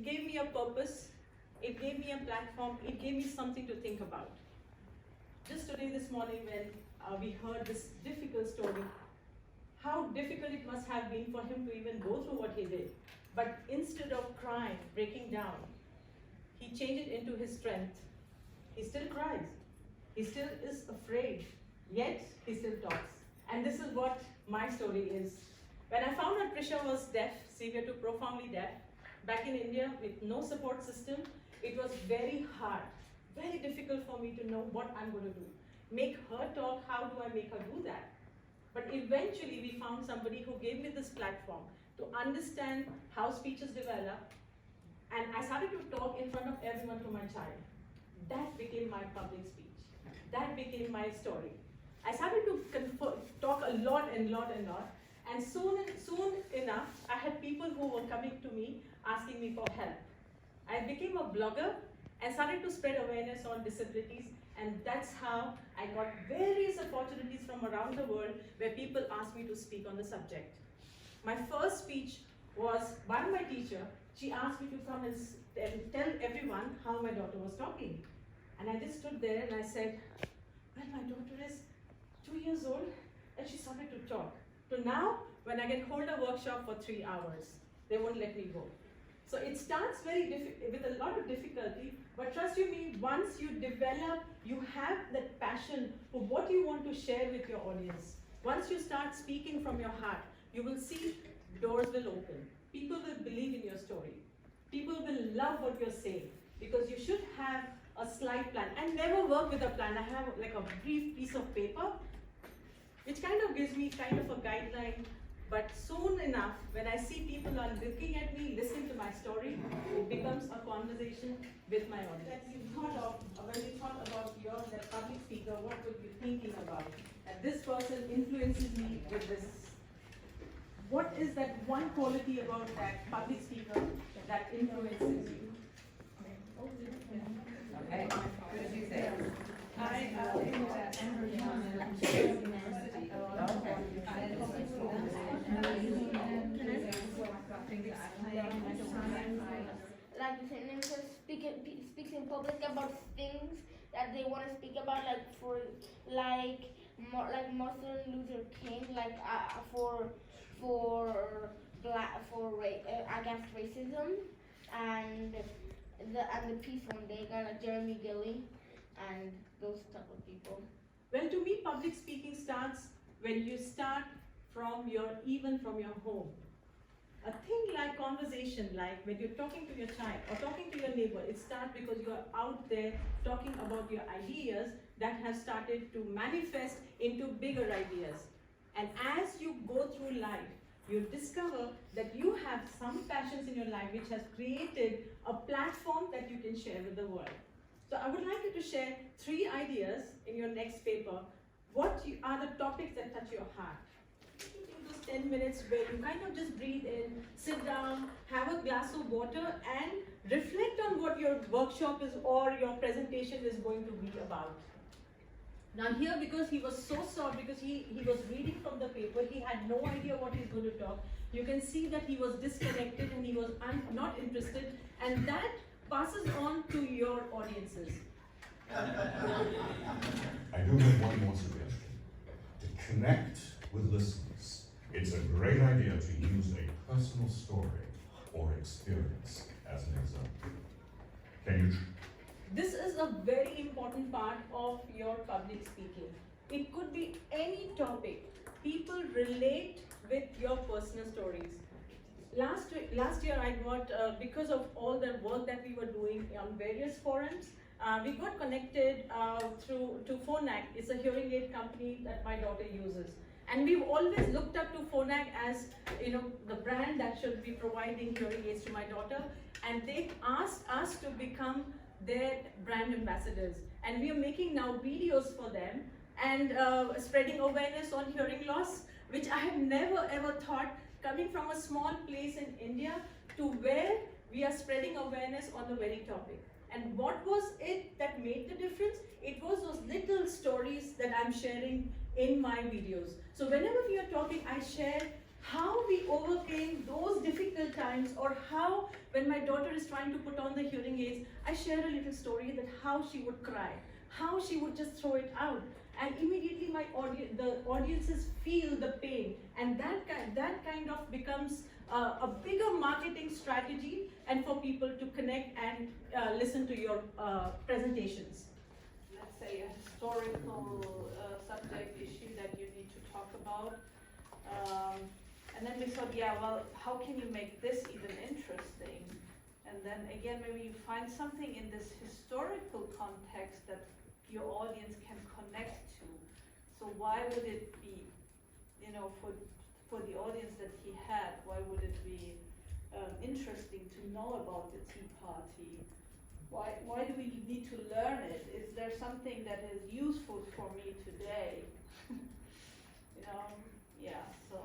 It gave me a purpose, it gave me a platform, it gave me something to think about. Just today, this morning, when we heard this difficult story, how difficult it must have been for him to even go through what he did. But instead of crying, breaking down, he changed it into his strength. He still cries. He still is afraid, yet he still talks. And this is what my story is. When I found out Prisha was deaf, severe to profoundly deaf, back in India with no support system, it was very hard, very difficult for me to know what I'm going to do. Make her talk, how do I make her do that? But eventually we found somebody who gave me this platform to understand how speeches develop, and I started to talk in front of everyone to my child. That became my public speech. That became my story. I started to talk a lot, and soon enough, I had people who were coming to me asking me for help. I became a blogger and started to spread awareness on disabilities, and that's how I got various opportunities from around the world where people asked me to speak on the subject. My first speech was by my teacher. She asked me to come and tell everyone how my daughter was talking. And I just stood there and I said, well, my daughter is 2 years old and she started to talk. So now, when I can hold a workshop for 3 hours, they won't let me go. So it starts with a lot of difficulty, but trust you me, once you develop, you have that passion for what you want to share with your audience. Once you start speaking from your heart, you will see doors will open. People will believe in your story. People will love what you're saying, because you should have a slide plan. I never work with a plan. I have like a brief piece of paper, which kind of gives me kind of a guideline. But soon enough, when I see people are looking at me, listening to my story, it becomes a conversation with my audience. When you thought about your public speaker, what would you be thinking about? And this person influences me with this. What is that one quality about that public speaker that influences you? Okay, what did you say? I think that Amber Young at University. Like the sentences speaks in public about things that they want to speak about, like Martin Luther King, against racism, and the Peace Foundation, like Jeremy Gilly, and those type of people. Well, to me, public speaking starts when you start from your home. A thing like conversation, like when you're talking to your child or talking to your neighbor, it starts because you're out there talking about your ideas that have started to manifest into bigger ideas. And as you go through life, you discover that you have some passions in your life which has created a platform that you can share with the world. So I would like you to share 3 ideas in your next paper. What are the topics that touch your heart? In those 10 minutes where you kind of just breathe in, sit down, have a glass of water, and reflect on what your workshop is or your presentation is going to be about. Now here, because he was so sore, because he was reading from the paper, he had no idea what he's going to talk. You can see that he was disconnected and he was not interested, and that passes on to your audiences. I do have one more suggestion. To connect with listeners, it's a great idea to use a personal story or experience as an example. Can you? This is a very important part of your public speaking. It could be any topic. People relate with your personal stories. Last year I got, because of all the work that we were doing on various forums, we got connected to Phonak. It's a hearing aid company that my daughter uses. And we've always looked up to Phonak as, the brand that should be providing hearing aids to my daughter. And they asked us to become their brand ambassadors. And we are making now videos for them and spreading awareness on hearing loss, which I have never ever thought, coming from a small place in India to where we are spreading awareness on the very topic. And what was it that made the difference? It was those little stories that I'm sharing in my videos. So whenever we are talking, I share how we overcame those difficult times, or how when my daughter is trying to put on the hearing aids, I share a little story that how she would cry, how she would just throw it out, and immediately the audiences feel the pain, and that kind of becomes a bigger marketing strategy, and for people to connect and listen to your presentations. Let's say a historical subject issue that you need to talk about. And then we thought, yeah, well, how can you make this even interesting? And then again, maybe you find something in this historical context that your audience can connect to. So why would it be, for the audience that he had, why would it be interesting to know about the Tea Party? Why do we need to learn it? Is there something that is useful for me today? Yeah, so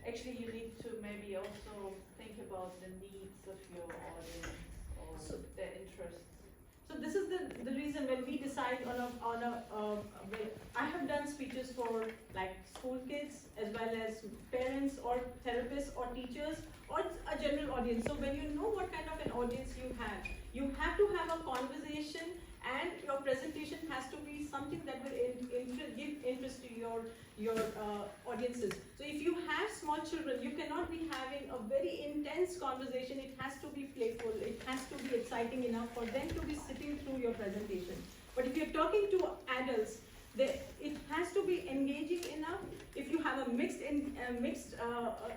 actually you need to maybe also think about the needs of your audience or their interests. So this is the reason when we decide on a I have done speeches for like school kids as well as parents or therapists or teachers or a general audience. So when you know what kind of an audience you have to have a conversation, and your presentation has to be something that will give interest to your audiences. So if you have small children, you cannot be having a very intense conversation. It has to be playful. It has to be exciting enough for them to be sitting through your presentation. But if you're talking to adults, it has to be engaging enough. If you have a mixed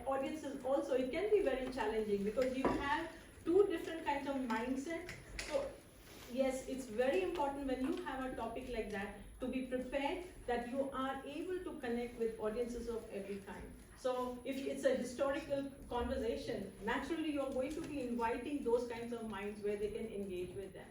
audiences also, it can be very challenging because you have two different kinds of mindset. So yes, it's very important when you have a topic like that to be prepared that you are able to connect with audiences of every kind. So if it's a historical conversation, naturally you're going to be inviting those kinds of minds where they can engage with them.